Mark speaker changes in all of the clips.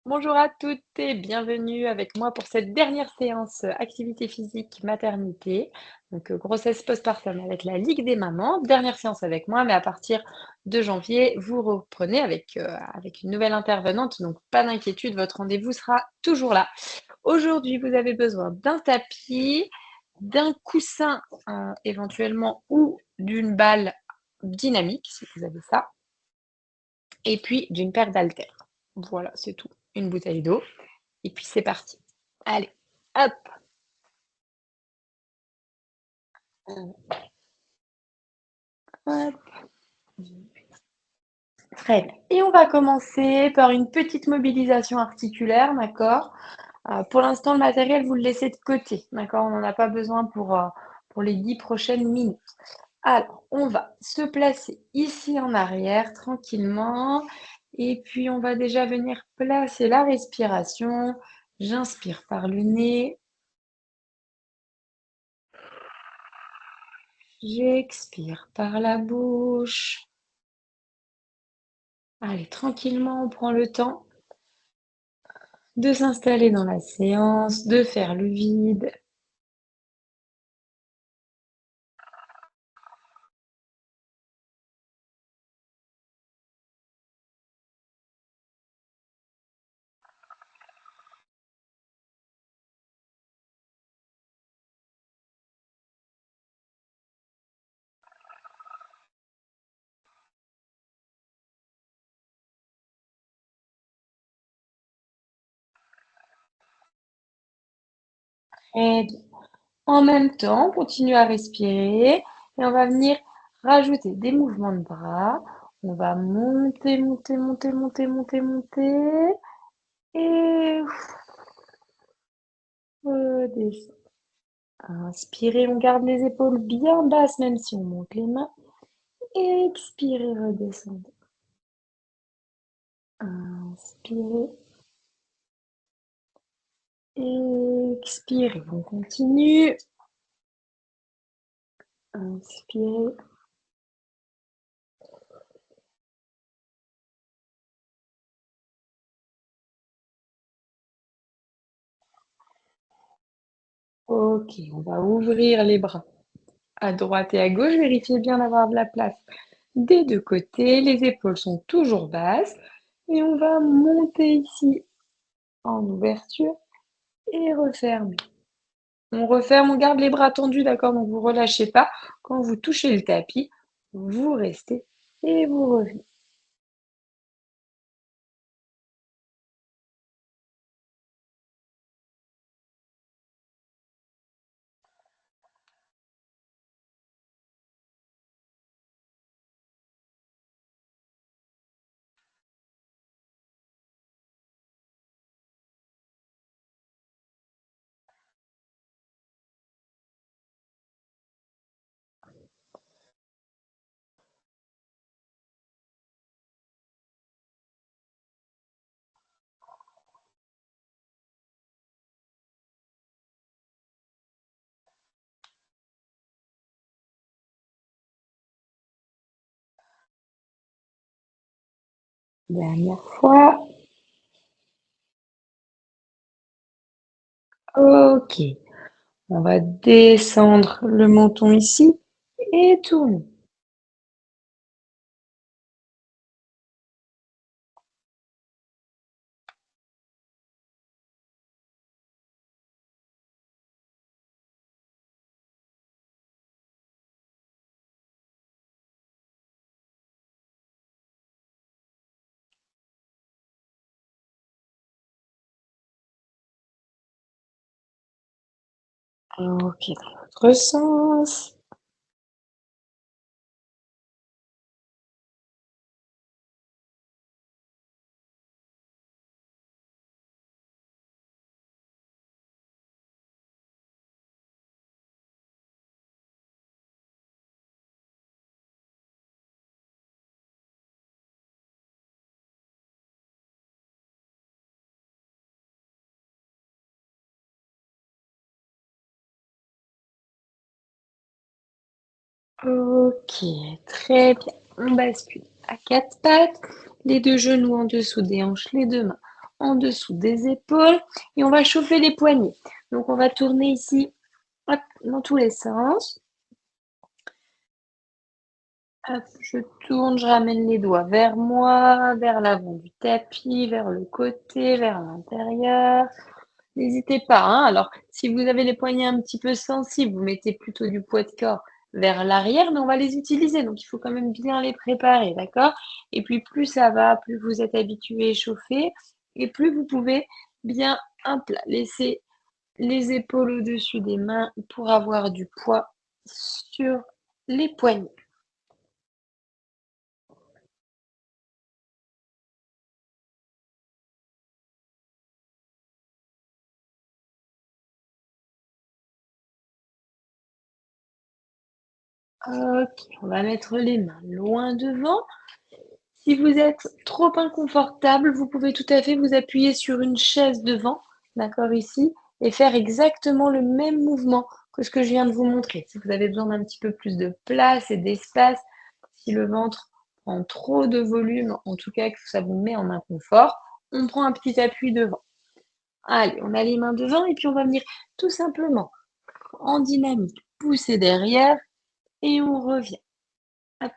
Speaker 1: Bonjour à toutes et bienvenue avec moi pour cette dernière séance activité physique maternité, donc grossesse postpartum avec la Ligue des mamans. Dernière séance avec moi, mais à partir de janvier, vous reprenez avec une nouvelle intervenante, donc pas d'inquiétude, votre rendez-vous sera toujours là. Aujourd'hui, vous avez besoin d'un tapis, d'un coussin éventuellement ou d'une balle dynamique, si vous avez ça, et puis d'une paire d'haltères. Voilà, c'est tout. Une bouteille d'eau. Et puis c'est parti. Allez, hop, hop, très bien. Et on va commencer par une petite mobilisation articulaire, d'accord? Pour l'instant, le matériel, vous le laissez de côté, d'accord? On n'en a pas besoin pour les 10 prochaines minutes. Alors, on va se placer ici en arrière tranquillement et puis on va déjà venir placer la respiration. J'inspire par le nez, j'expire par la bouche. Allez, tranquillement, on prend le temps de s'installer dans la séance, de faire le vide. Et en même temps, on continue à respirer et on va venir rajouter des mouvements de bras. On va monter, monter, monter, monter, monter, monter et redescendre. Inspirez, on garde les épaules bien basses même si on monte les mains. Expirez, redescendez. Inspirez, expirez. On continue. Inspirez. Ok, on va ouvrir les bras à droite et à gauche. Vérifiez bien d'avoir de la place des deux côtés. Les épaules sont toujours basses. Et on va monter ici en ouverture et refermer. On referme, on garde les bras tendus, d'accord? Donc vous relâchez pas. Quand vous touchez le tapis, vous restez et vous revenez. Dernière fois. Ok. On va descendre le menton ici et tourner. Ok, dans l'autre sens. Ok, très bien. On bascule à quatre pattes, les deux genoux en dessous des hanches, les deux mains en dessous des épaules et on va chauffer les poignets. Donc, on va tourner ici, hop, dans tous les sens. Hop, je tourne, je ramène les doigts vers moi, vers l'avant du tapis, vers le côté, vers l'intérieur. N'hésitez pas, hein. Alors, si vous avez les poignets un petit peu sensibles, vous mettez plutôt du poids de corps vers l'arrière, mais on va les utiliser, donc il faut quand même bien les préparer, d'accord? Et puis plus ça va, plus vous êtes habitué et chauffé, et plus vous pouvez bien, hop là, laisser les épaules au-dessus des mains pour avoir du poids sur les poignets. OK, on va mettre les mains loin devant. Si vous êtes trop inconfortable, vous pouvez tout à fait vous appuyer sur une chaise devant, d'accord, ici, et faire exactement le même mouvement que ce que je viens de vous montrer. Si vous avez besoin d'un petit peu plus de place et d'espace, si le ventre prend trop de volume, en tout cas que ça vous met en inconfort, on prend un petit appui devant. Allez, on a les mains devant et puis on va venir tout simplement en dynamique, pousser derrière et on revient. Hop,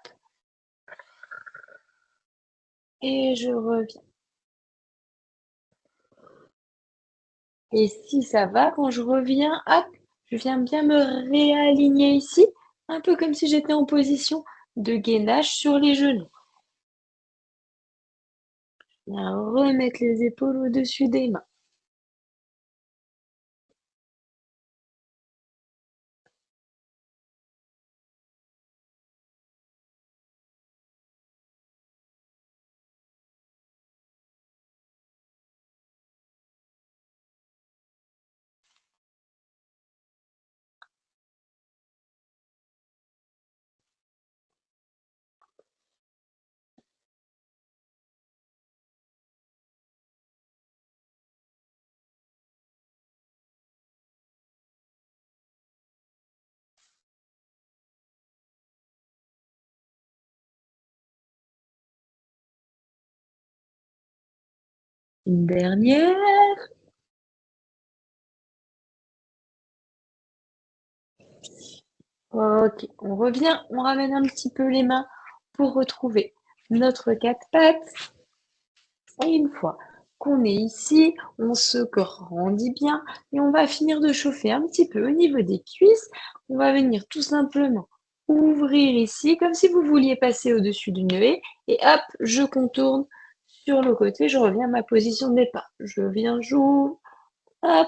Speaker 1: et je reviens. Et si ça va, quand je reviens, hop, je viens bien me réaligner ici, un peu comme si j'étais en position de gainage sur les genoux. Bien remettre les épaules au-dessus des mains. Une dernière. Ok, on revient, on ramène un petit peu les mains pour retrouver notre quatre pattes. Et une fois qu'on est ici, on se grandit bien et on va finir de chauffer un petit peu au niveau des cuisses. On va venir tout simplement ouvrir ici comme si vous vouliez passer au-dessus d'une haie et hop, je contourne sur le côté, je reviens à ma position de départ. Je viens, j'ouvre, hop,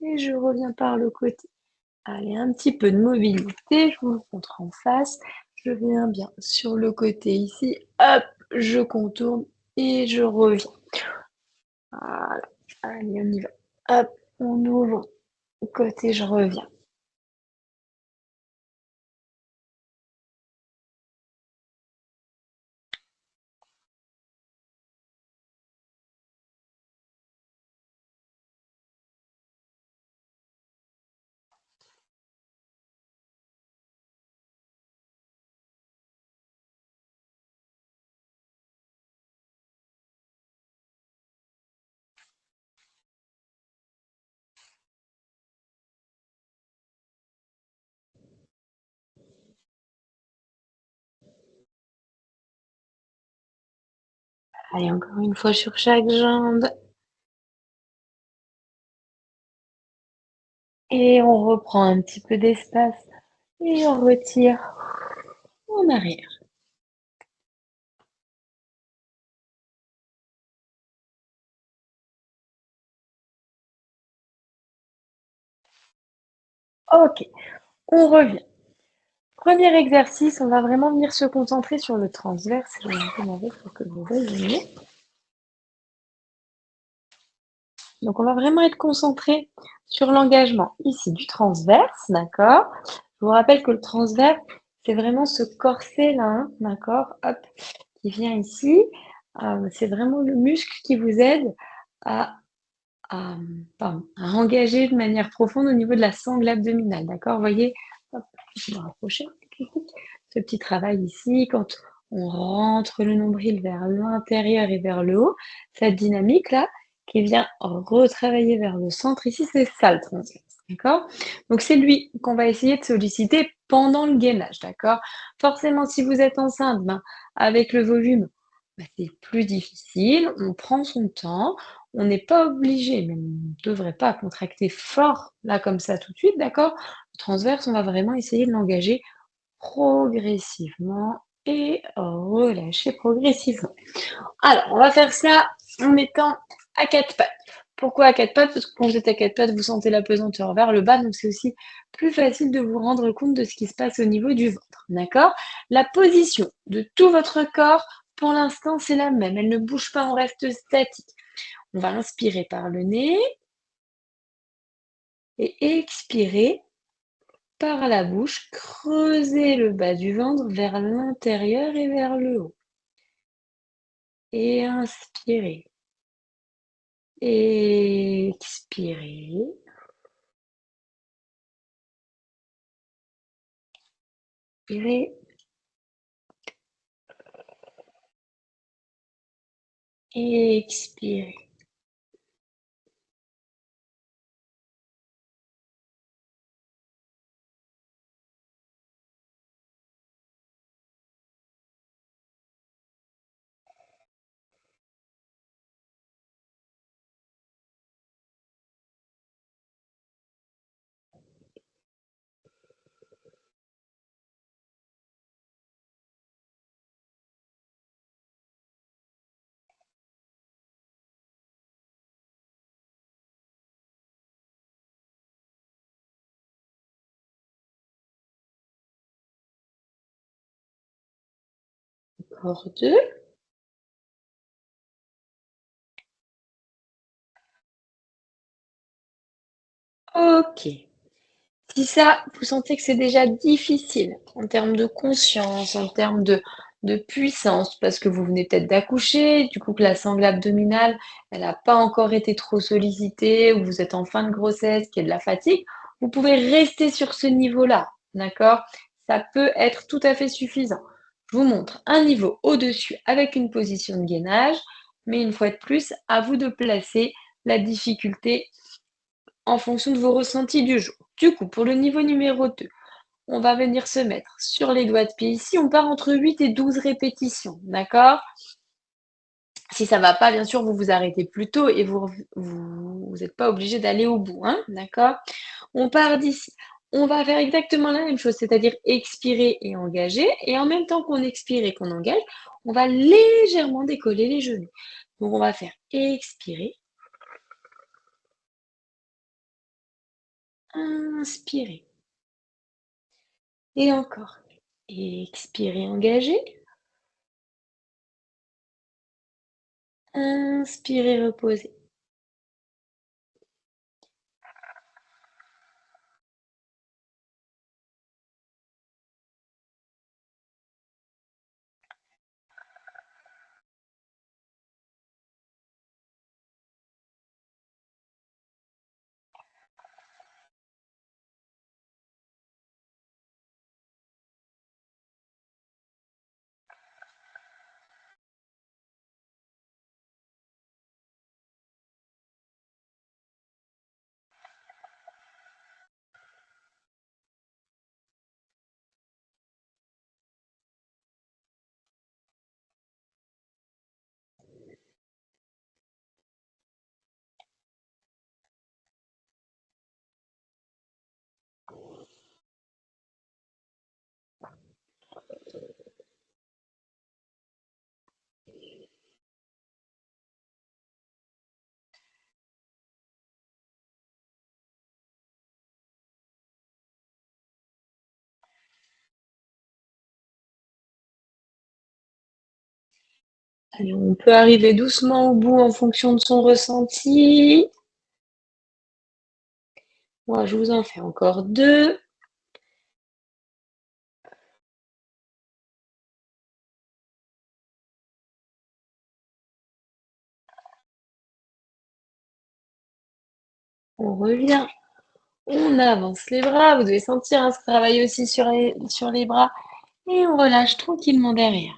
Speaker 1: et je reviens par le côté. Allez, un petit peu de mobilité, je vous le montre en face. Je viens bien sur le côté ici, hop, je contourne et je reviens. Voilà. Allez, on y va. Hop, on ouvre. Côté, je reviens. Allez, encore une fois sur chaque jambe. Et on reprend un petit peu d'espace. Et on retire en arrière. Ok, on revient. Premier exercice, on va vraiment venir se concentrer sur le transverse. Je vais un peu m'en pour que vous voyez. Donc, on va vraiment être concentré sur l'engagement ici du transverse, d'accord? Je vous rappelle que le transverse, c'est vraiment ce corset-là, hein, d'accord? Hop, qui vient ici. C'est vraiment le muscle qui vous aide à, à engager de manière profonde au niveau de la sangle abdominale, d'accord? Vous voyez, hop, je vais me rapprocher. Ce petit travail ici, quand on rentre le nombril vers l'intérieur et vers le haut, cette dynamique-là, qui vient retravailler vers le centre. Ici, c'est ça le transverse, d'accord? Donc c'est lui qu'on va essayer de solliciter pendant le gainage, d'accord? Forcément, si vous êtes enceinte, ben, avec le volume, bah, c'est plus difficile, on prend son temps, on n'est pas obligé, mais on ne devrait pas contracter fort là comme ça tout de suite, d'accord? Le transverse, on va vraiment essayer de l'engager progressivement et relâcher progressivement. Alors, on va faire ça en étant à quatre pattes. Pourquoi à quatre pattes? Parce que quand vous êtes à quatre pattes, vous sentez la pesanteur vers le bas, donc c'est aussi plus facile de vous rendre compte de ce qui se passe au niveau du ventre. D'accord? La position de tout votre corps, pour l'instant, c'est la même. Elle ne bouge pas, on reste statique. On va inspirer par le nez et expirer par la bouche. Creusez le bas du ventre vers l'intérieur et vers le haut. Et inspirez. Expirez. Inspirez. Expirez. Encore deux. Ok. Si ça, vous sentez que c'est déjà difficile en termes de conscience, en termes de puissance, parce que vous venez peut-être d'accoucher, du coup que la sangle abdominale, elle n'a pas encore été trop sollicitée, ou vous êtes en fin de grossesse, qu'il y a de la fatigue, vous pouvez rester sur ce niveau-là, d'accord? Ça peut être tout à fait suffisant. Je vous montre un niveau au-dessus avec une position de gainage, mais une fois de plus, à vous de placer la difficulté en fonction de vos ressentis du jour. Du coup, pour le niveau numéro 2, on va venir se mettre sur les doigts de pied ici. On part entre 8 et 12 répétitions, d'accord? Si ça ne va pas, bien sûr, vous vous arrêtez plus tôt et vous êtes pas obligé d'aller au bout, hein, d'accord? On part d'ici. On va faire exactement la même chose, c'est-à-dire expirer et engager. Et en même temps qu'on expire et qu'on engage, on va légèrement décoller les genoux. Donc, on va faire expirer, inspirer. Et encore. Expirez, engagez. Inspirez, reposez. Allez, on peut arriver doucement au bout en fonction de son ressenti. Moi, je vous en fais encore deux. On revient. On avance les bras. Vous devez sentir hein, ce travail aussi sur les bras. Et on relâche tranquillement derrière.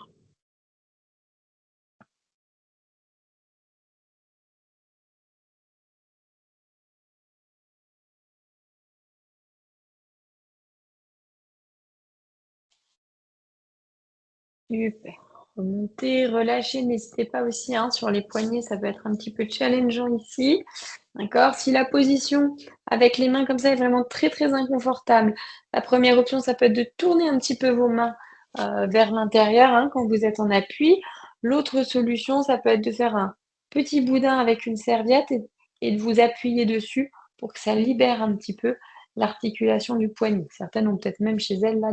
Speaker 1: Super. Remontez, relâchez, n'hésitez pas aussi, hein, sur les poignets, ça peut être un petit peu challengeant ici. D'accord? Si la position avec les mains comme ça est vraiment très, très inconfortable, la première option, ça peut être de tourner un petit peu vos mains, vers l'intérieur, hein, quand vous êtes en appui. L'autre solution, ça peut être de faire un petit boudin avec une serviette et de vous appuyer dessus pour que ça libère un petit peu l'articulation du poignet. Certaines ont peut-être même chez elles là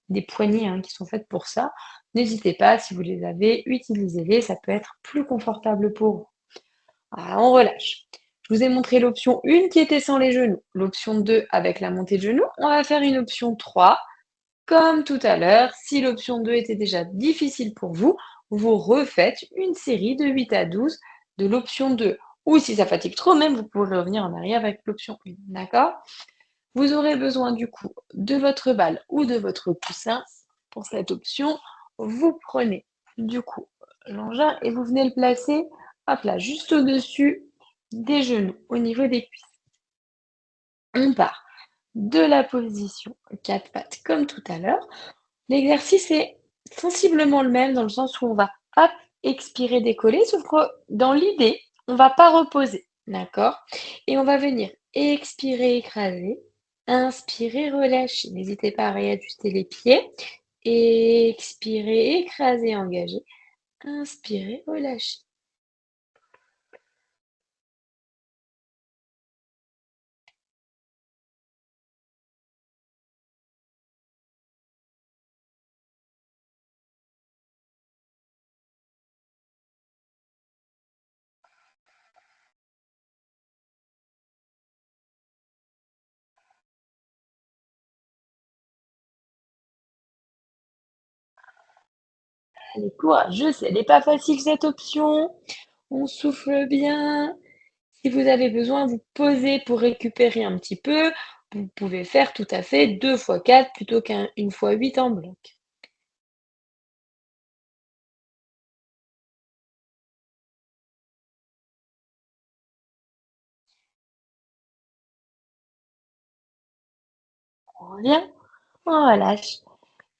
Speaker 1: des poignées, hein, qui sont faites pour ça. N'hésitez pas, si vous les avez, utilisez-les, ça peut être plus confortable pour vous. Voilà, on relâche. Je vous ai montré l'option 1 qui était sans les genoux, l'option 2 avec la montée de genoux. On va faire une option 3 comme tout à l'heure. Si l'option 2 était déjà difficile pour vous, vous refaites une série de 8 à 12 de l'option 2. Ou si ça fatigue trop même, vous pouvez revenir en arrière avec l'option 1. D'accord? Vous aurez besoin du coup de votre balle ou de votre coussin pour cette option. Vous prenez du coup l'engin et vous venez le placer, hop là, juste au-dessus des genoux, au niveau des cuisses. On part de la position 4 pattes comme tout à l'heure. L'exercice est sensiblement le même dans le sens où on va hop, expirer, décoller, sauf que dans l'idée, on ne va pas reposer, d'accord? Et on va venir expirer, écraser, inspirer, relâcher. N'hésitez pas à réajuster les pieds. Expirer, écraser, engager. Inspirer, relâcher. Allez, courage, je sais, elle n'est pas facile cette option. On souffle bien. Si vous avez besoin, vous posez pour récupérer un petit peu. Vous pouvez faire tout à fait 2 fois 4 plutôt qu'une fois 8 en bloc. On revient, on relâche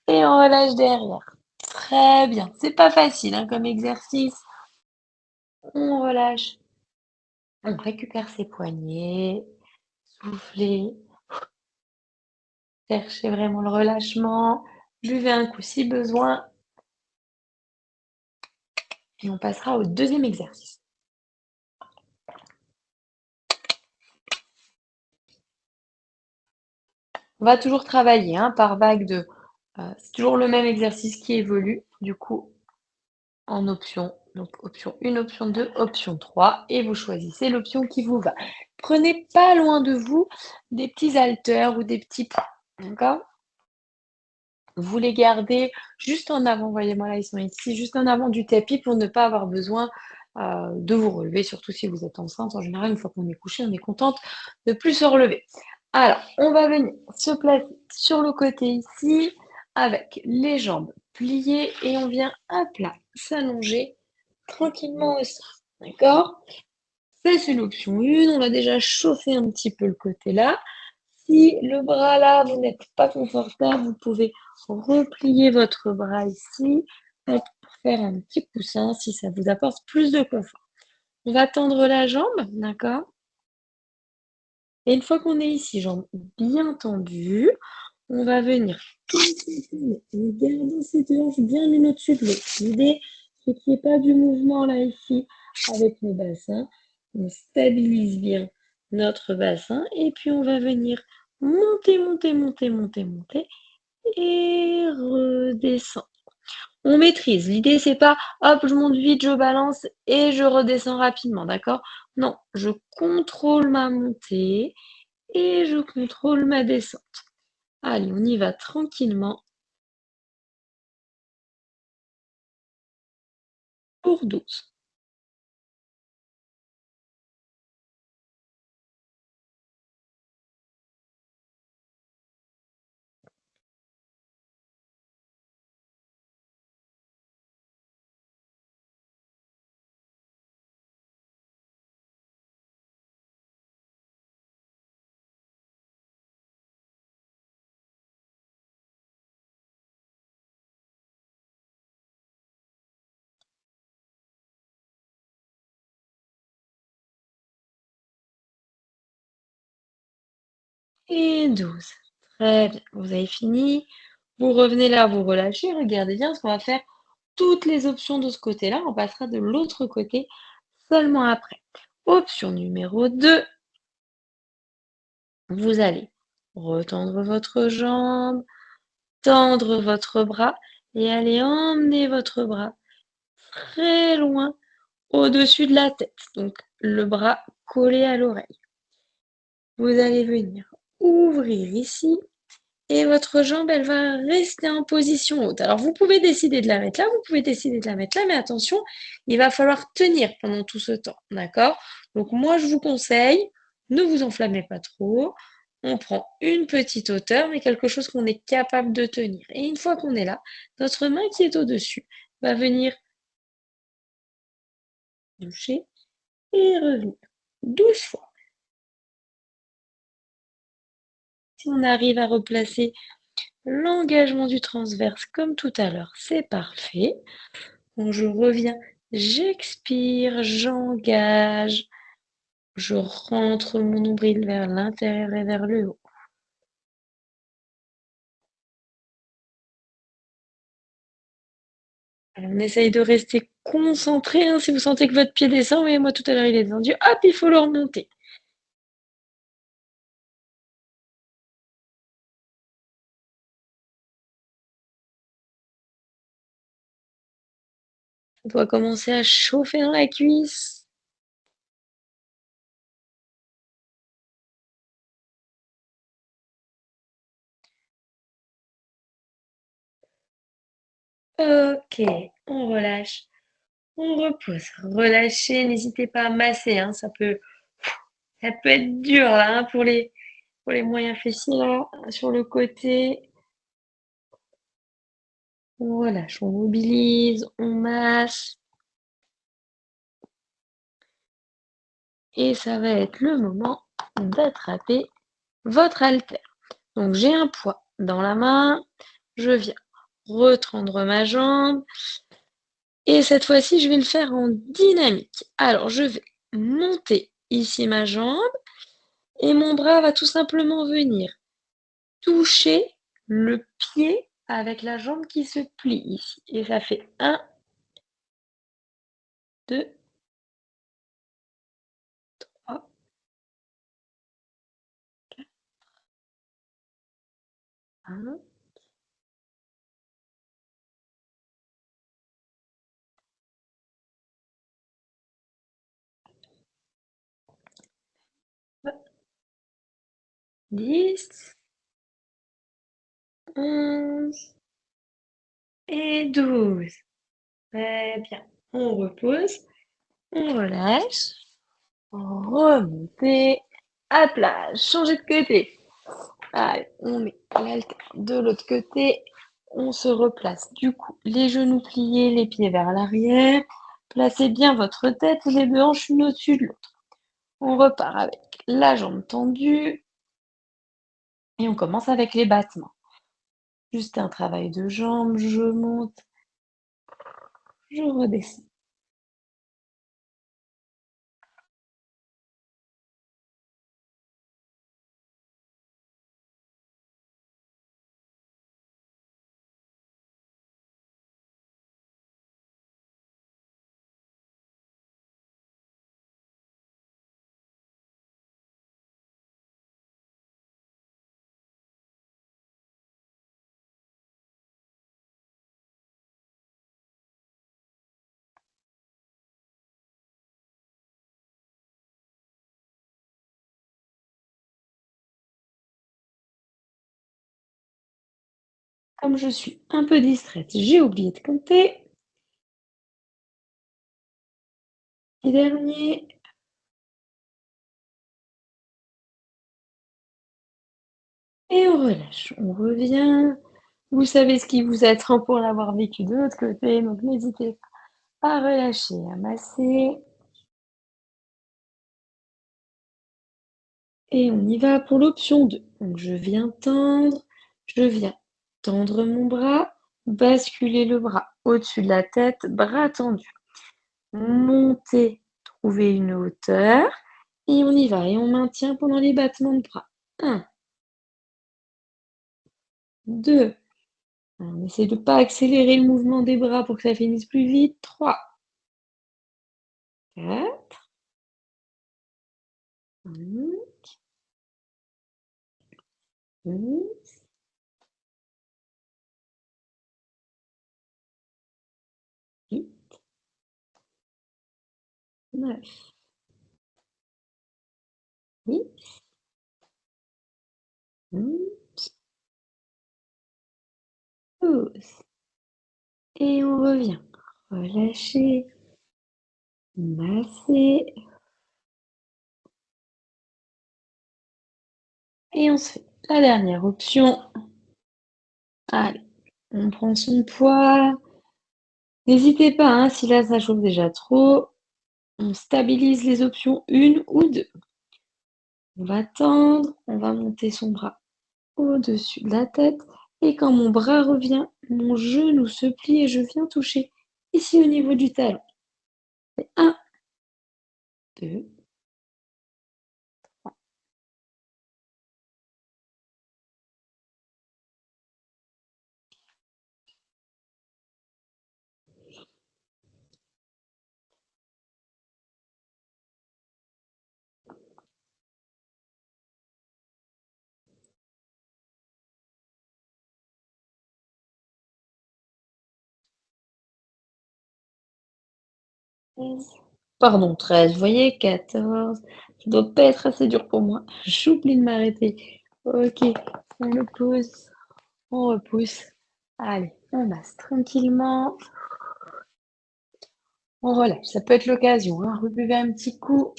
Speaker 1: et on relâche derrière. Très bien. C'est pas facile hein, comme exercice. On relâche, on récupère ses poignets, soufflez, cherchez vraiment le relâchement. Buvez un coup si besoin et on passera au deuxième exercice. On va toujours travailler hein, par vague de. C'est toujours le même exercice qui évolue. Du coup, en option. Donc option 1, option 2, option 3 et vous choisissez l'option qui vous va. Prenez pas loin de vous des petits haltères ou des petits poids, d'accord? Vous les gardez juste en avant, voyez-moi là, ils sont ici, juste en avant du tapis pour ne pas avoir besoin, de vous relever, surtout si vous êtes enceinte. En général, une fois qu'on est couché, on est contente de plus se relever. Alors, on va venir se placer sur le côté ici, avec les jambes pliées et on vient à plat, s'allonger tranquillement au sol, d'accord? Ça, c'est l'option 1, on va déjà chauffer un petit peu le côté là. Si le bras là, vous n'êtes pas confortable, vous pouvez replier votre bras ici, hop, pour faire un petit coussin si ça vous apporte plus de confort. On va tendre la jambe, d'accord? Et une fois qu'on est ici, jambes bien tendues, on va venir positionner en gardant ces deux hanches bien l'une au-dessus de l'autre. L'idée, c'est qu'il n'y ait pas du mouvement là ici avec le bassin. On stabilise bien notre bassin et puis on va venir monter, monter, monter, monter, monter et redescendre. On maîtrise. L'idée, c'est pas hop, je monte vite, je balance et je redescends rapidement, d'accord? Non, je contrôle ma montée et je contrôle ma descente. Allez, on y va tranquillement pour 12. et 12. Très bien, vous avez fini. Vous revenez là, vous relâchez. Regardez bien ce qu'on va faire toutes les options de ce côté-là. On passera de l'autre côté seulement après. Option numéro 2, vous allez retendre votre jambe, tendre votre bras et aller emmener votre bras très loin au-dessus de la tête. Donc le bras collé à l'oreille. Vous allez venir ouvrir ici et votre jambe, elle va rester en position haute. Alors vous pouvez décider de la mettre là, vous pouvez décider de la mettre là, mais attention, il va falloir tenir pendant tout ce temps, d'accord? Donc moi, je vous conseille, ne vous enflammez pas trop. On prend une petite hauteur, mais quelque chose qu'on est capable de tenir. Et une fois qu'on est là, notre main qui est au-dessus va venir toucher et revenir 12 fois. Si on arrive à replacer l'engagement du transverse comme tout à l'heure, c'est parfait. Quand je reviens, j'expire, j'engage, je rentre mon nombril vers l'intérieur et vers le haut. Alors, on essaye de rester concentré, hein. Si vous sentez que votre pied descend, oui, moi tout à l'heure il est descendu, hop, il faut le remonter. On doit commencer à chauffer dans la cuisse. Ok, on relâche, on repose. Relâchez, n'hésitez pas à masser, hein, ça peut être dur là, hein, pour les moyens fessiers là, sur le côté. On relâche, on mobilise, on masse et ça va être le moment d'attraper votre haltère. Donc j'ai un poids dans la main, je viens retendre ma jambe et cette fois-ci je vais le faire en dynamique. Alors je vais monter ici ma jambe et mon bras va tout simplement venir toucher le pied avec la jambe qui se plie ici. Et ça fait 1, 2, 3, 1, 10, 11 et 12. Très bien. On repose, on relâche, remonter, à plat, changer de côté. Allez, on met l'haltère de l'autre côté, on se replace. Du coup, les genoux pliés, les pieds vers l'arrière. Placez bien votre tête et les deux hanches une au-dessus de l'autre. On repart avec la jambe tendue et on commence avec les battements. Juste un travail de jambes, je monte, je redescends. Comme je suis un peu distraite, j'ai oublié de compter. Et dernier, et on relâche. On revient. Vous savez ce qui vous attend pour l'avoir vécu de l'autre côté, donc n'hésitez pas à relâcher, à masser. Et on y va pour l'option 2. Donc je viens tendre mon bras, basculer le bras au-dessus de la tête, bras tendu. Monter, trouver une hauteur, et on y va. Et on maintient pendant les battements de bras. 1, 2. On essaie de ne pas accélérer le mouvement des bras pour que ça finisse plus vite. 3, 4, 5, 6, 8, 9, 10, 11, 12. Et on revient. Relâcher, masser. Et on se fait la dernière option. Allez, on prend son poids. N'hésitez pas, hein, si là ça chauffe déjà trop, on stabilise les options 1 ou 2. On va tendre, on va monter son bras au-dessus de la tête. Et quand mon bras revient, mon genou se plie et je viens toucher ici au niveau du talon. C'est 1, 2, pardon, 13, vous voyez, 14. Ça doit pas être assez dur pour moi. J'oublie de m'arrêter. Ok, on le pose, on repousse. Allez, on masse tranquillement. On relâche, ça peut être l'occasion, hein. Rebuvez un petit coup.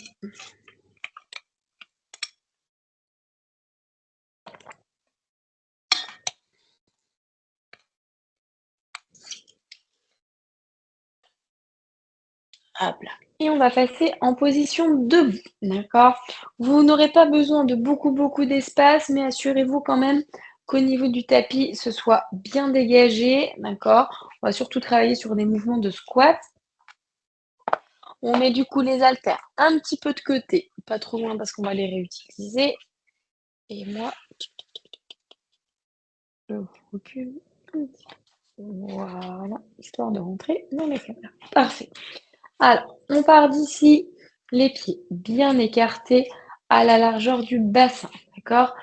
Speaker 1: Hop là. Et on va passer en position debout, d'accord? Vous n'aurez pas besoin de beaucoup d'espace, mais assurez-vous quand même qu'au niveau du tapis, ce soit bien dégagé, d'accord? On va surtout travailler sur des mouvements de squat. On met du coup les haltères un petit peu de côté, pas trop loin parce qu'on va les réutiliser. Et moi, je recule un petit peu. Voilà, histoire de rentrer dans les caméras. Parfait. Alors, on part d'ici, les pieds bien écartés à la largeur du bassin, d'accord?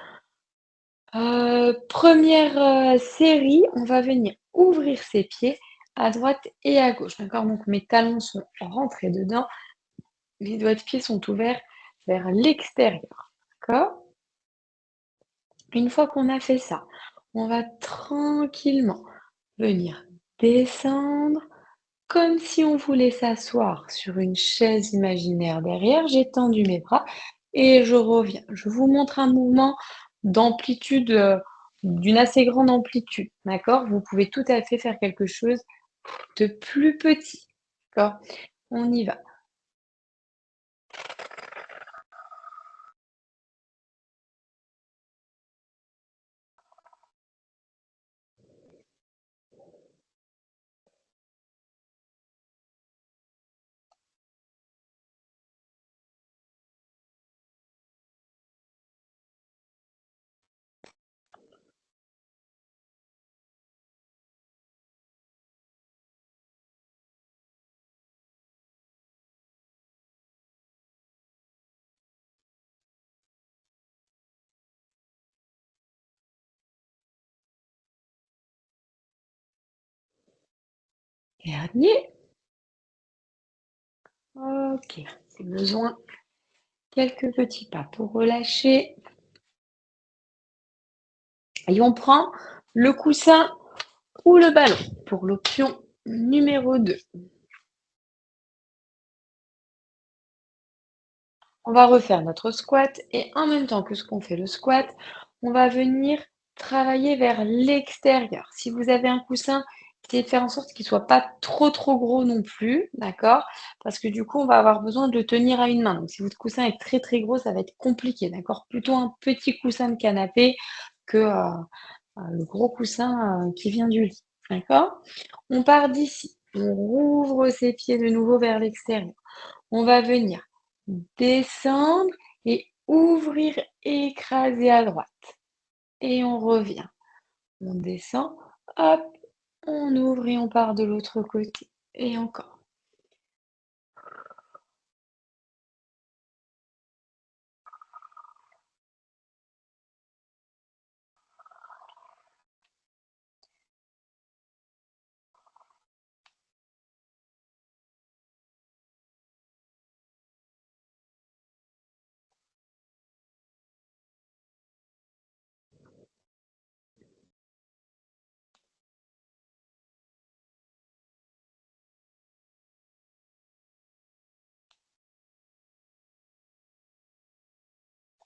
Speaker 1: Première série, on va venir ouvrir ses pieds à droite et à gauche, d'accord? Donc mes talons sont rentrés dedans, les doigts de pied sont ouverts vers l'extérieur, d'accord? Une fois qu'on a fait ça, on va tranquillement venir descendre comme si on voulait s'asseoir sur une chaise imaginaire derrière. J'ai tendu mes bras et je reviens. Je vous montre un mouvement d'amplitude, d'une assez grande amplitude, d'accord? Vous pouvez tout à fait faire quelque chose de plus petit, d'accord? On y va. Dernier. OK. Si besoin, quelques petits pas pour relâcher. Et on prend le coussin ou le ballon pour l'option numéro 2. On va refaire notre squat et en même temps que ce qu'on fait le squat, on va venir travailler vers l'extérieur. Si vous avez un coussin, essayez de faire en sorte qu'il soit pas trop gros non plus, d'accord? Parce que du coup, on va avoir besoin de le tenir à une main. Donc si votre coussin est très gros, ça va être compliqué, d'accord? Plutôt un petit coussin de canapé que, le gros coussin, qui vient du lit, d'accord? On part d'ici, on rouvre ses pieds de nouveau vers l'extérieur. On va venir descendre et ouvrir, écraser à droite. Et on revient. On descend, hop, on ouvre et on part de l'autre côté. Et encore.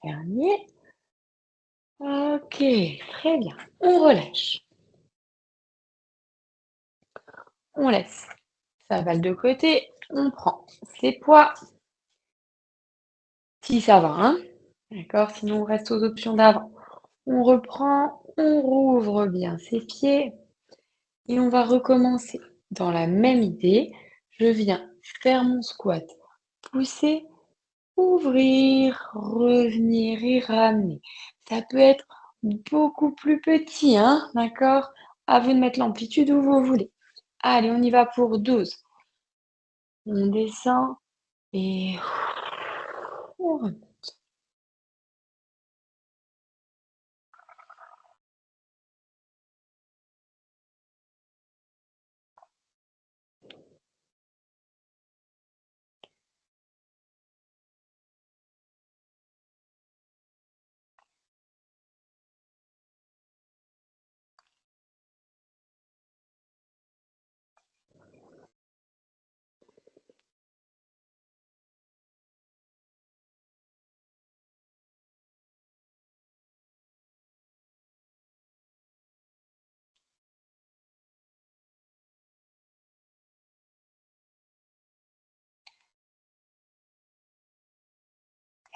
Speaker 1: Dernier. Ok, très bien. On relâche. On laisse. Ça va de côté. On prend ses poids. Si ça va, hein. D'accord? Sinon, on reste aux options d'avant. On reprend, on rouvre bien ses pieds et on va recommencer. Dans la même idée, je viens faire mon squat, pousser, ouvrir, revenir et ramener. Ça peut être beaucoup plus petit, hein, d'accord? À vous de mettre l'amplitude où vous voulez. Allez, on y va pour 12. On descend et on remonte.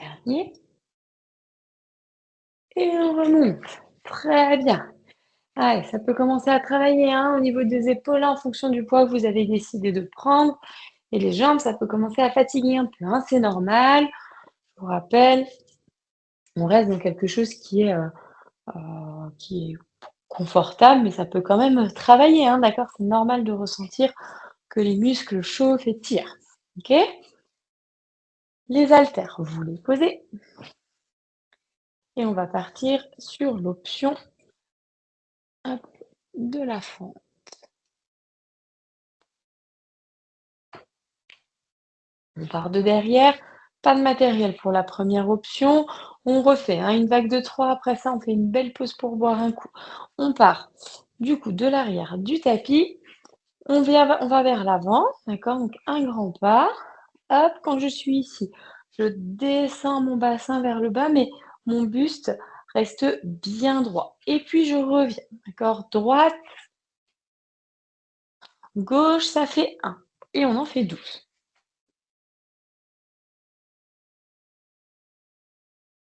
Speaker 1: Dernier. Et on remonte. Très bien. Ah, ça peut commencer à travailler hein, au niveau des épaules en fonction du poids que vous avez décidé de prendre. Et les jambes, ça peut commencer à fatiguer un peu, hein, c'est normal. Je vous rappelle, on reste dans quelque chose qui est confortable, mais ça peut quand même travailler, hein, d'accord? C'est normal de ressentir que les muscles chauffent et tirent. OK? Les haltères, vous les posez et on va partir sur l'option hop, de la fente. On part de derrière, pas de matériel pour la première option. On refait hein, une vague de 3. Après ça, on fait une belle pause pour boire un coup. On part du coup de l'arrière du tapis. On va vers l'avant, d'accord? Donc un grand pas. Hop, quand je suis ici, je descends mon bassin vers le bas, mais mon buste reste bien droit. Et puis je reviens, d'accord? Droite, gauche, ça fait 1. Et on en fait 12.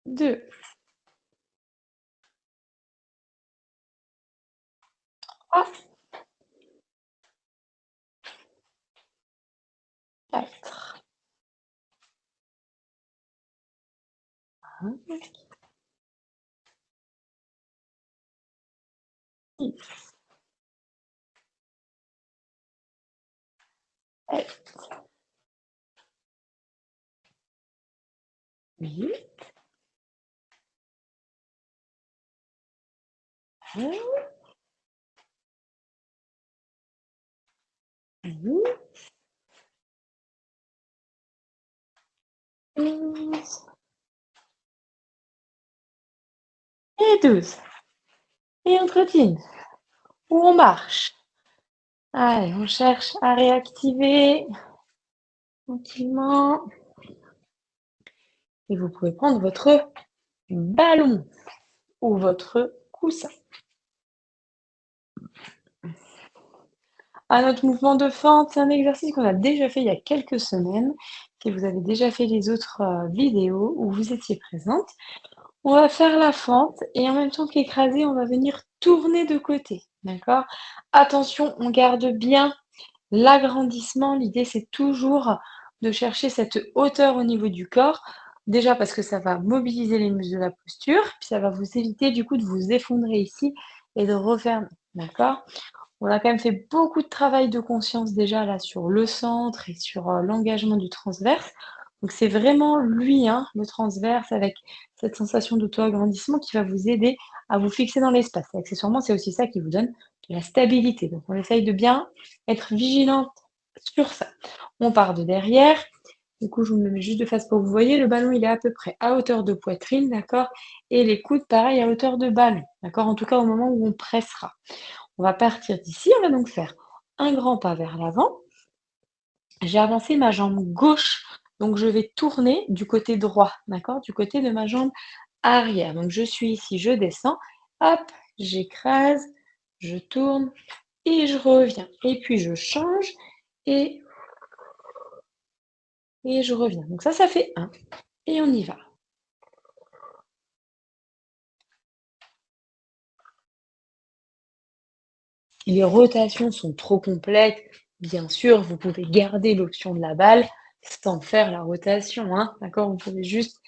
Speaker 1: 2, 3, 4, 6, 7, 8, 9, 11 et 12. Et on trottine ou on marche. Allez, on cherche à réactiver tranquillement. Et vous pouvez prendre votre ballon ou votre coussin. À notre mouvement de fente, c'est un exercice qu'on a déjà fait il y a quelques semaines. Si vous avez déjà fait les autres vidéos où vous étiez présente, on va faire la fente et en même temps qu'écraser, on va venir tourner de côté. D'accord? Attention, on garde bien l'agrandissement. L'idée, c'est toujours de chercher cette hauteur au niveau du corps. Déjà parce que ça va mobiliser les muscles de la posture, puis ça va vous éviter du coup de vous effondrer ici et de refermer, d'accord? On a quand même fait beaucoup de travail de conscience déjà là sur le centre et sur, l'engagement du transverse. Donc c'est vraiment lui, hein, le transverse avec cette sensation d'auto-agrandissement qui va vous aider à vous fixer dans l'espace et accessoirement, c'est aussi ça qui vous donne de la stabilité. Donc on essaye de bien être vigilante sur ça. On part de derrière, du coup je me mets juste de face pour que vous voyez, le ballon il est à peu près à hauteur de poitrine, d'accord? Et les coudes pareil à hauteur de ballon, d'accord? En tout cas au moment où on pressera. On va partir d'ici, on va donc faire un grand pas vers l'avant. J'ai avancé ma jambe gauche, donc je vais tourner du côté droit, d'accord? Du côté de ma jambe arrière. Donc je suis ici, je descends, hop, j'écrase, je tourne et je reviens. Et puis je change et, et je reviens. Donc ça fait un. Et on y va. Si les rotations sont trop complètes, bien sûr, vous pouvez garder l'option de la balle sans faire la rotation, hein, d'accord? Vous pouvez juste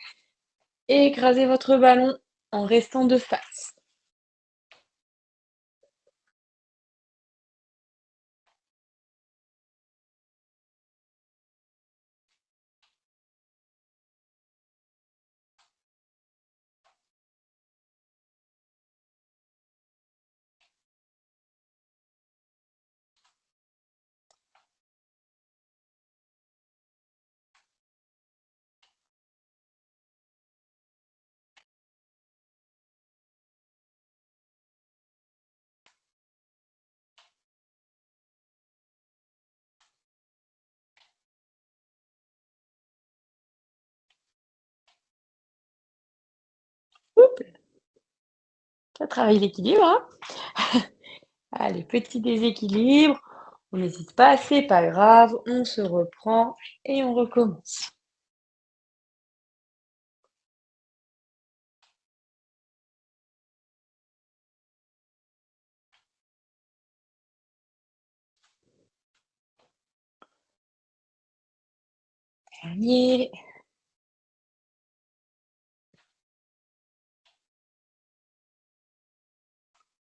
Speaker 1: écraser votre ballon en restant de face. Oups, ça travaille l'équilibre, hein. Allez, petit déséquilibre, on n'hésite pas, c'est pas grave, on se reprend et on recommence. Dernier,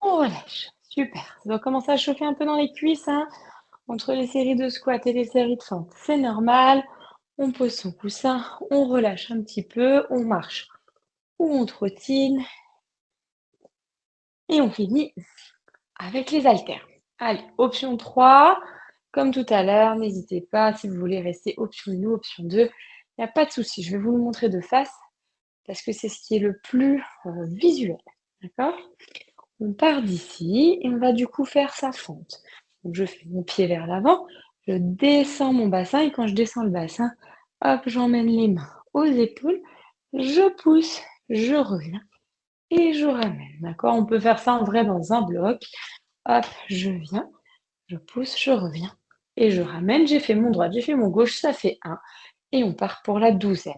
Speaker 1: on relâche. Super. Ça doit commencer à chauffer un peu dans les cuisses, hein, entre les séries de squats et les séries de fentes. C'est normal. On pose son coussin, on relâche un petit peu, on marche ou on trottine et on finit avec les haltères. Allez, option 3, comme tout à l'heure, n'hésitez pas, si vous voulez rester option 1 ou option 2, il n'y a pas de souci. Je vais vous le montrer de face parce que c'est ce qui est le plus visuel. D'accord? On part d'ici et on va du coup faire sa fente. Donc je fais mon pied vers l'avant, je descends mon bassin et quand je descends le bassin, hop, j'emmène les mains aux épaules, je pousse, je reviens et je ramène. D'accord? On peut faire ça en vrai dans un bloc. Hop, je viens, je pousse, je reviens et je ramène. J'ai fait mon droit, j'ai fait mon gauche, ça fait un. Et on part pour la douzaine.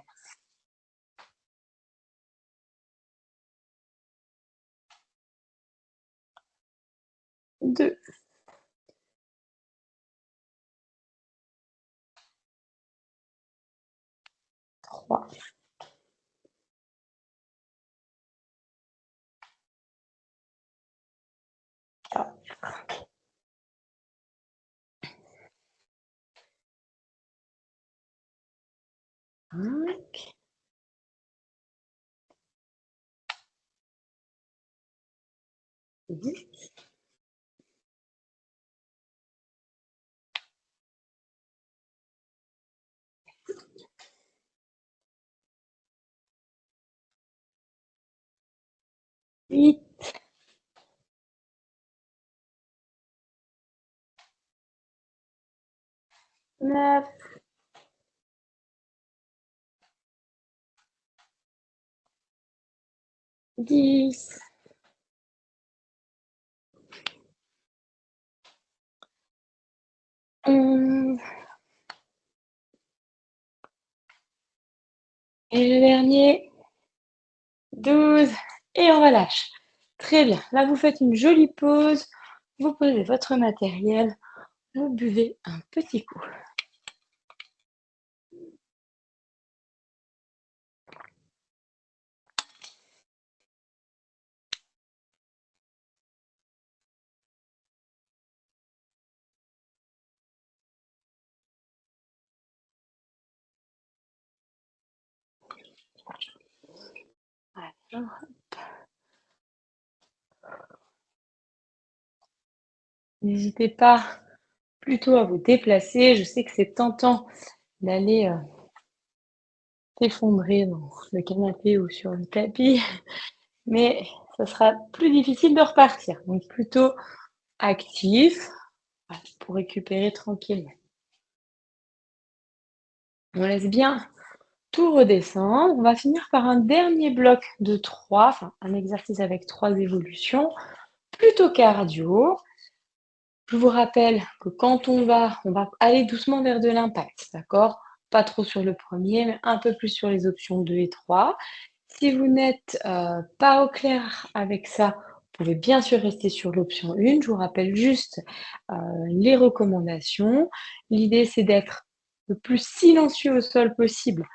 Speaker 1: 2, 3, 4, 5, 10, 8, 9, 10, 11 et le dernier, 12 et on relâche. Très bien. Là, vous faites une jolie pause, vous posez votre matériel, vous buvez un petit coup. Voilà. N'hésitez pas plutôt à vous déplacer. Je sais que c'est tentant d'aller s'effondrer dans le canapé ou sur le tapis, mais ça sera plus difficile de repartir. Donc plutôt actif, voilà, pour récupérer tranquillement. On laisse bien tout redescendre. On va finir par un dernier bloc de 3, enfin un exercice avec 3 évolutions, plutôt cardio. Je vous rappelle que quand on va aller doucement vers de l'impact, d'accord? Pas trop sur le premier, mais un peu plus sur les options 2 et 3. Si vous n'êtes, pas au clair avec ça, vous pouvez bien sûr rester sur l'option 1. Je vous rappelle juste, les recommandations. L'idée, c'est d'être le plus silencieux au sol possible.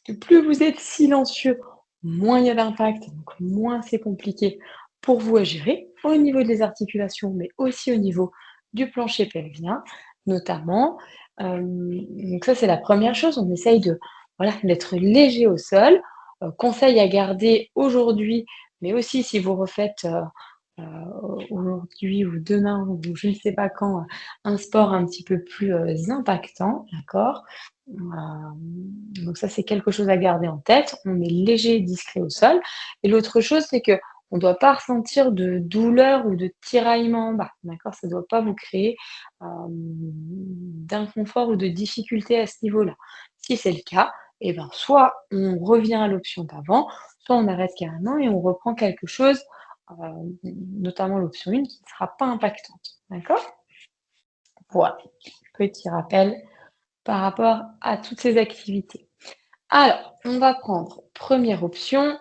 Speaker 1: Que plus vous êtes silencieux, moins il y a d'impact, donc moins c'est compliqué pour vous à gérer, au niveau des articulations, mais aussi au niveau du plancher pelvien, notamment. Donc ça, c'est la première chose. On essaye de, voilà, d'être léger au sol. Conseil à garder aujourd'hui, mais aussi si vous refaites aujourd'hui ou demain ou je ne sais pas quand, un sport un petit peu plus impactant, d'accord? Donc ça, c'est quelque chose à garder en tête. On est léger et discret au sol. Et l'autre chose, c'est que on ne doit pas ressentir de douleur ou de tiraillement en bas, d'accord? Ça ne doit pas vous créer d'inconfort ou de difficulté à ce niveau-là. Si c'est le cas, et ben, soit on revient à l'option d'avant, soit on arrête carrément et on reprend quelque chose, notamment l'option 1 qui ne sera pas impactante, d'accord? Voilà, petit rappel par rapport à toutes ces activités. Alors, on va prendre première option,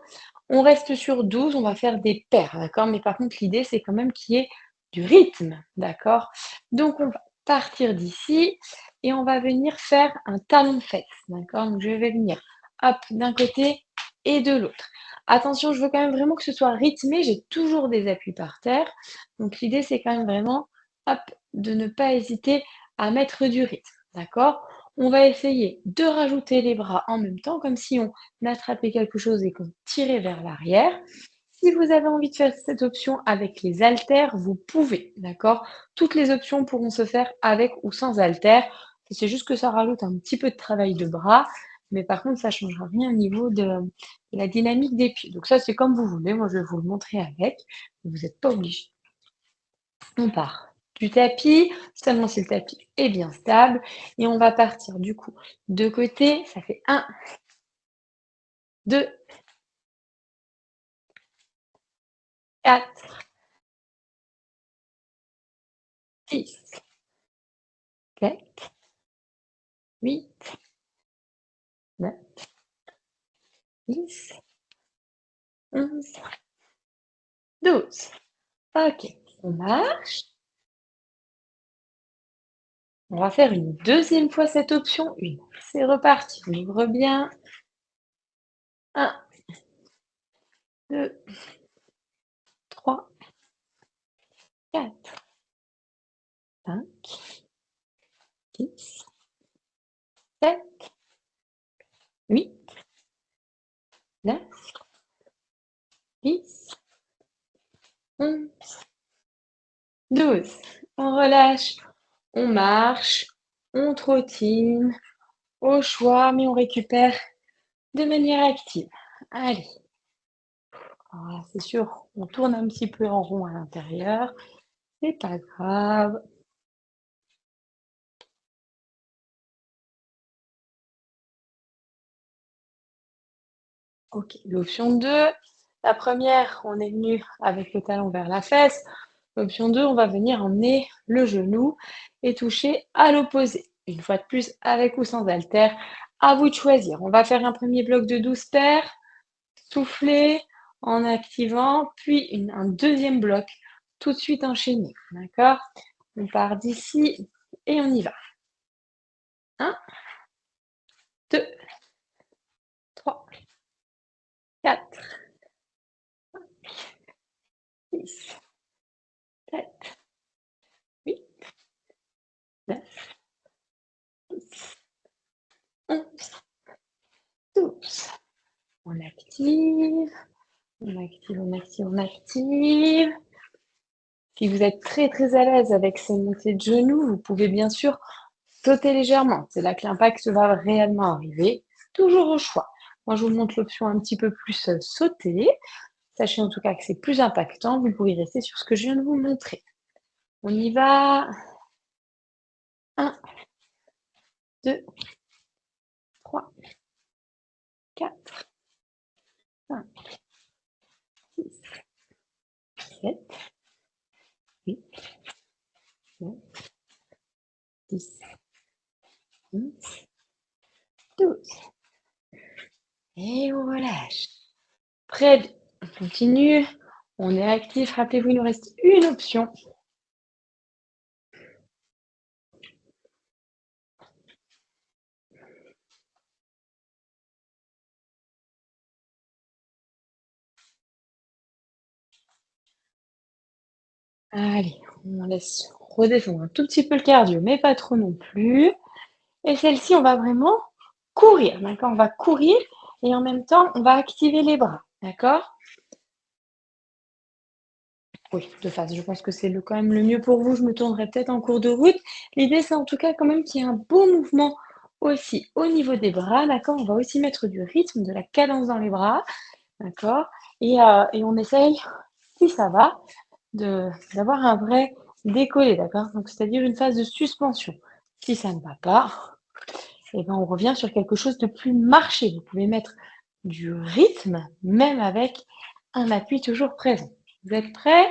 Speaker 1: on reste sur 12, on va faire des paires, d'accord? Mais par contre, l'idée, c'est quand même qu'il y ait du rythme, d'accord? Donc, on va partir d'ici et on va venir faire un talon-fesse, d'accord? Donc, je vais venir, hop, d'un côté et de l'autre. Attention, je veux quand même vraiment que ce soit rythmé, j'ai toujours des appuis par terre. Donc, l'idée, c'est quand même vraiment, hop, de ne pas hésiter à mettre du rythme, d'accord? On va essayer de rajouter les bras en même temps, comme si on attrapait quelque chose et qu'on tirait vers l'arrière. Si vous avez envie de faire cette option avec les haltères, vous pouvez, d'accord? Toutes les options pourront se faire avec ou sans haltères. C'est juste que ça rajoute un petit peu de travail de bras, mais par contre, ça ne changera rien au niveau de la dynamique des pieds. Donc ça, c'est comme vous voulez. Moi, je vais vous le montrer avec. Vous n'êtes pas obligé. On part du tapis, seulement si le tapis est bien stable. Et on va partir du coup de côté. Ça fait 1, 2, 4, 6, 7, 8, 9, 10, 11, 12. Ok, on marche. On va faire une deuxième fois cette option 1. C'est reparti. On ouvre bien. 1, 2, 3, 4, 5, 6, 7, 8, 9, 10, 11, 12. On relâche, on marche, on trottine, au choix, mais on récupère de manière active. Allez, voilà, c'est sûr, on tourne un petit peu en rond à l'intérieur, c'est pas grave. Ok, l'option 2, la première, on est venu avec le talon vers la fesse. L'option 2, on va venir emmener le genou et toucher à l'opposé. Une fois de plus, avec ou sans haltère, à vous de choisir. On va faire un premier bloc de 12 paires, souffler en activant, puis un deuxième bloc tout de suite enchaîné. D'accord? On part d'ici et on y va. 1, 2, 3, 4, 6, 7, 8, 9, 10, 11, 12. active, on active, on active, on active. Si vous êtes très, très à l'aise avec ces montées de genoux, vous pouvez bien sûr sauter légèrement. C'est là que l'impact va réellement arriver, toujours au choix. Moi, je vous montre l'option un petit peu plus sauter. Sachez en tout cas que c'est plus impactant. Vous pouvez rester sur ce que je viens de vous montrer. On y va. 1, 2, 3, 4, 5, 6, 7, 8, 9, 10, 11, 12. Et on relâche. Prêt, on continue. On est actif. Rappelez-vous, il nous reste une option. Allez, on laisse redescendre un tout petit peu le cardio, mais pas trop non plus. Et celle-ci, on va vraiment courir, d'accord? On va courir et en même temps, on va activer les bras, d'accord? Oui, de face. Je pense que c'est quand même le mieux pour vous. Je me tournerai peut-être en cours de route. L'idée, c'est en tout cas quand même qu'il y ait un beau mouvement aussi au niveau des bras, d'accord? On va aussi mettre du rythme, de la cadence dans les bras, d'accord? Et on essaye, si ça va, d'avoir un vrai décollé, d'accord? Donc, c'est-à-dire une phase de suspension. Si ça ne va pas, eh ben, on revient sur quelque chose de plus marché. Vous pouvez mettre du rythme, même avec un appui toujours présent. Vous êtes prêts?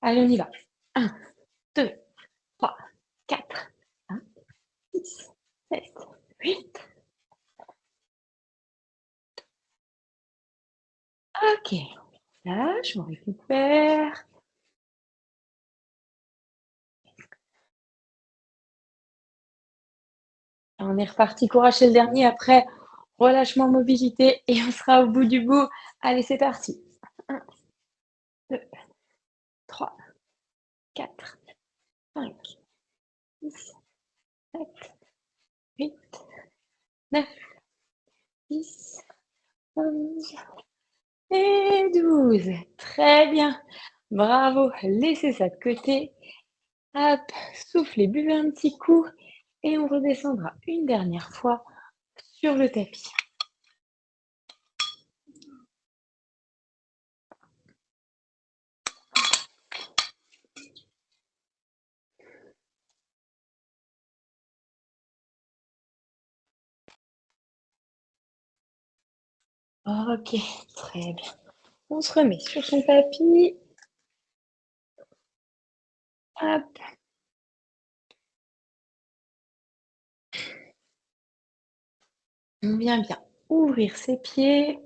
Speaker 1: Allez, on y va. 1, 2, 3, 4, 5, 6, 7, 8. Ok. Lâche, on récupère. On est reparti. Courage, c'est le dernier. Après, relâchement, mobilité. Et on sera au bout du bout. Allez, c'est parti. 1, 2, 3, 4, 5, 6, 7, 8, 9, 10, 11 et 12. Très bien. Bravo. Laissez ça de côté. Hop, soufflez, buvez un petit coup et on redescendra une dernière fois sur le tapis. Ok, très bien. On se remet sur son tapis. Hop. On vient bien ouvrir ses pieds.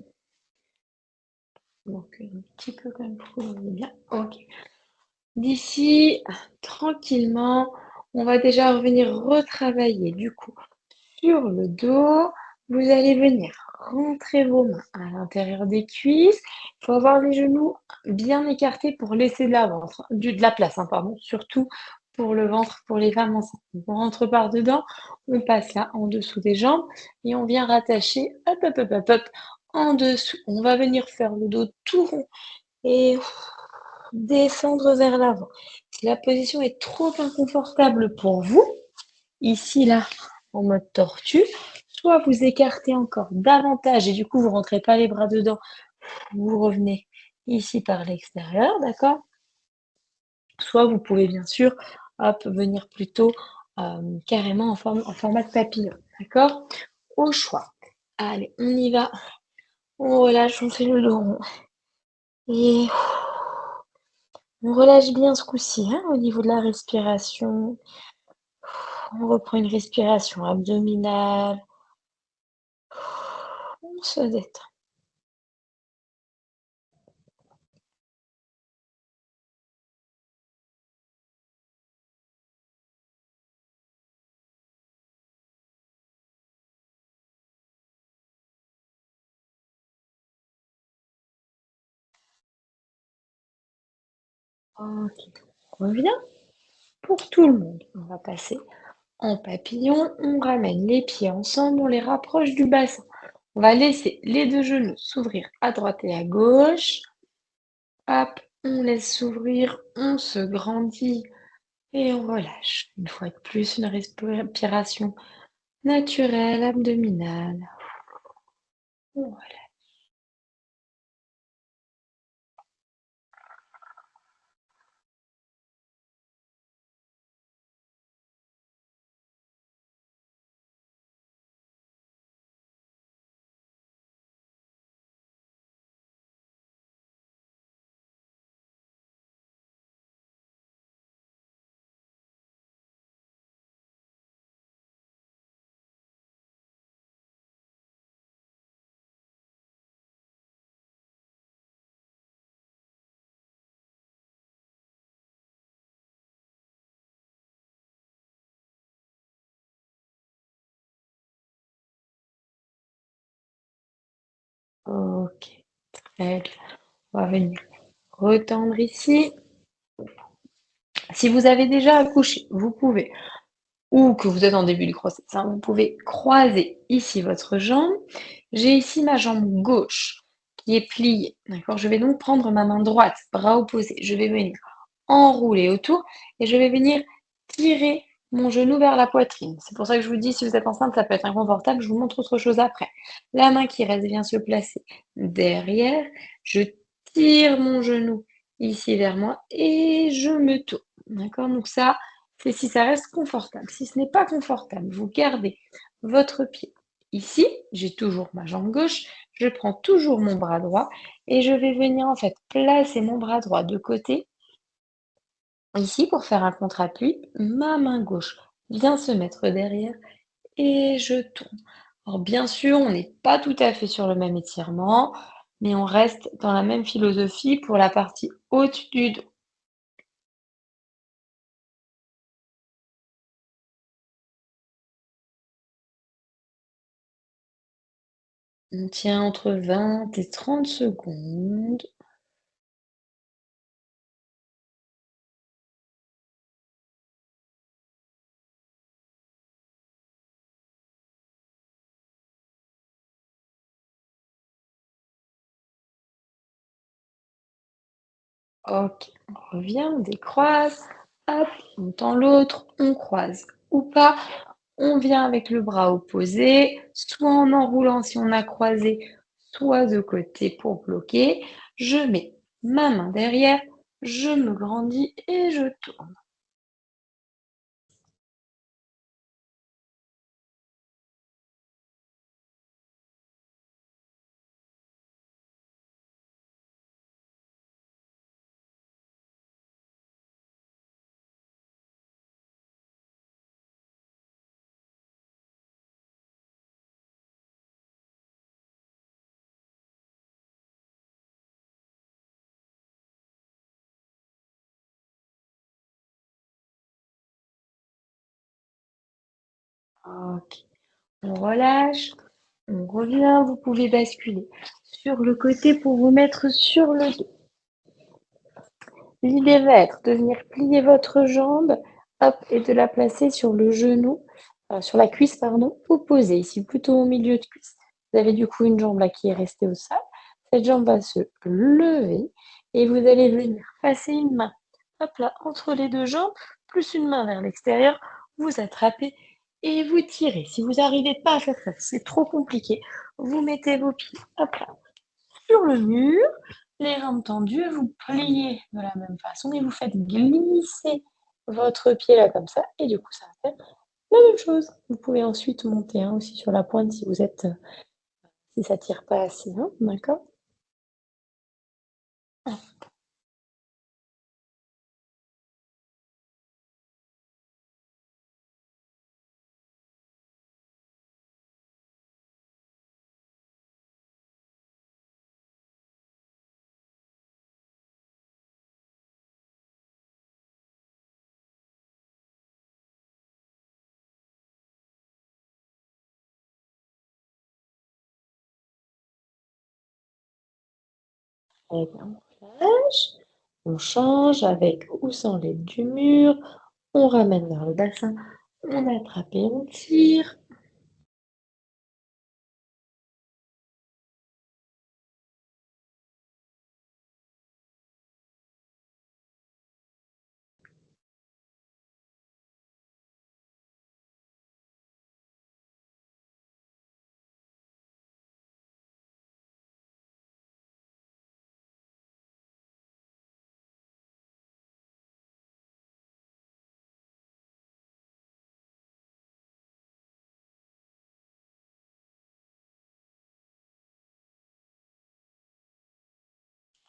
Speaker 1: Donc un petit peu comme vous voulez bien. Ok. D'ici, tranquillement, on va déjà revenir retravailler du coup sur le dos. Vous allez venir rentrer vos mains à l'intérieur des cuisses. Il faut avoir les genoux bien écartés pour laisser de la place, hein, pardon, surtout pour le ventre, pour les femmes enceintes. On rentre par dedans, on passe là en dessous des jambes et on vient rattacher, hop, hop, hop, hop, hop, en dessous. On va venir faire le dos tout rond et descendre vers l'avant. Si la position est trop inconfortable pour vous, ici, là, en mode tortue, soit vous écartez encore davantage et du coup, vous rentrez pas les bras dedans, vous revenez ici par l'extérieur, d'accord? Soit vous pouvez bien sûr, hop, venir plutôt carrément en format de papillon, d'accord? Au choix. Allez, on y va. On relâche, on fait le dos rond. Et on relâche bien ce coup-ci, hein, au niveau de la respiration. On reprend une respiration abdominale. On se détend. Ok, on revient pour tout le monde. On va passer en papillon. On ramène les pieds ensemble, on les rapproche du bassin. On va laisser les 2 genoux s'ouvrir à droite et à gauche. Hop, on laisse s'ouvrir, on se grandit et on relâche. Une fois de plus, une respiration naturelle, abdominale. On relâche. OK, très bien. On va venir retendre ici. Si vous avez déjà accouché, vous pouvez, ou que vous êtes en début de grossesse, hein, vous pouvez croiser ici votre jambe. J'ai ici ma jambe gauche qui est pliée, d'accord? Je vais donc prendre ma main droite, bras opposés. Je vais venir enrouler autour et je vais venir tirer mon genou vers la poitrine. C'est pour ça que je vous dis, si vous êtes enceinte, ça peut être inconfortable. Je vous montre autre chose après. La main qui reste vient se placer derrière. Je tire mon genou ici vers moi et je me tourne. D'accord? Donc ça, c'est si ça reste confortable. Si ce n'est pas confortable, vous gardez votre pied ici. J'ai toujours ma jambe gauche. Je prends toujours mon bras droit et je vais venir en fait placer mon bras droit de côté. Ici, pour faire un contre-appui, ma main gauche vient se mettre derrière et je tourne. Alors bien sûr, on n'est pas tout à fait sur le même étirement, mais on reste dans la même philosophie pour la partie haute du dos. On tient entre 20 et 30 secondes. Ok, on revient, on décroise. Hop, on tend l'autre, on croise ou pas. On vient avec le bras opposé, soit en enroulant si on a croisé, soit de côté pour bloquer. Je mets ma main derrière, je me grandis et je tourne. Ok, on relâche, on revient. Vous pouvez basculer sur le côté pour vous mettre sur le dos. L'idée va être de venir plier votre jambe, hop, et de la placer sur le genou, sur la cuisse, pardon, opposée, ici plutôt au milieu de cuisse. Vous avez du coup une jambe là qui est restée au sol. Cette jambe va se lever et vous allez venir passer une main, hop là, entre les deux jambes, plus une main vers l'extérieur. Vous attrapez et vous tirez. Si vous n'arrivez pas à faire ça, c'est trop compliqué, vous mettez vos pieds, hop là, sur le mur, les jambes tendues, vous pliez de la même façon et vous faites glisser votre pied là comme ça et du coup ça va faire la même chose. Vous pouvez ensuite monter, hein, aussi sur la pointe si vous êtes, si ça tire pas assez, hein, d'accord? Très bien, on relâche, on change avec ou sans l'aide du mur, on ramène vers le bassin, on attrape et on tire.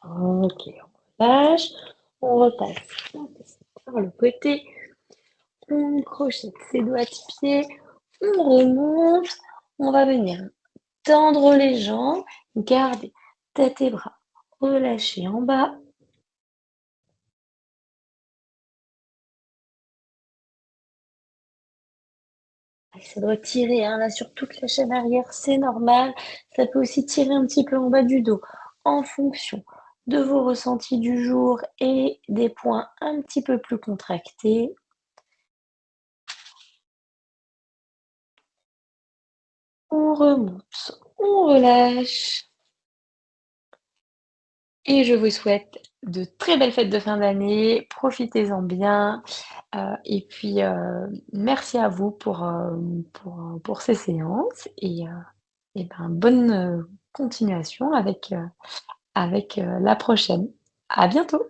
Speaker 1: OK, on relâche, on repasse par le côté, on crochette ses doigts de pied, on remonte, on va venir tendre les jambes, garder tête et bras relâchés en bas. Et ça doit tirer, hein, là, sur toute la chaîne arrière, c'est normal. Ça peut aussi tirer un petit peu en bas du dos, en fonction de vos ressentis du jour et des points un petit peu plus contractés. On remonte, on relâche et je vous souhaite de très belles fêtes de fin d'année. Profitez-en bien, et puis, merci à vous pour ces séances et ben, bonne, continuation avec la prochaine. À bientôt.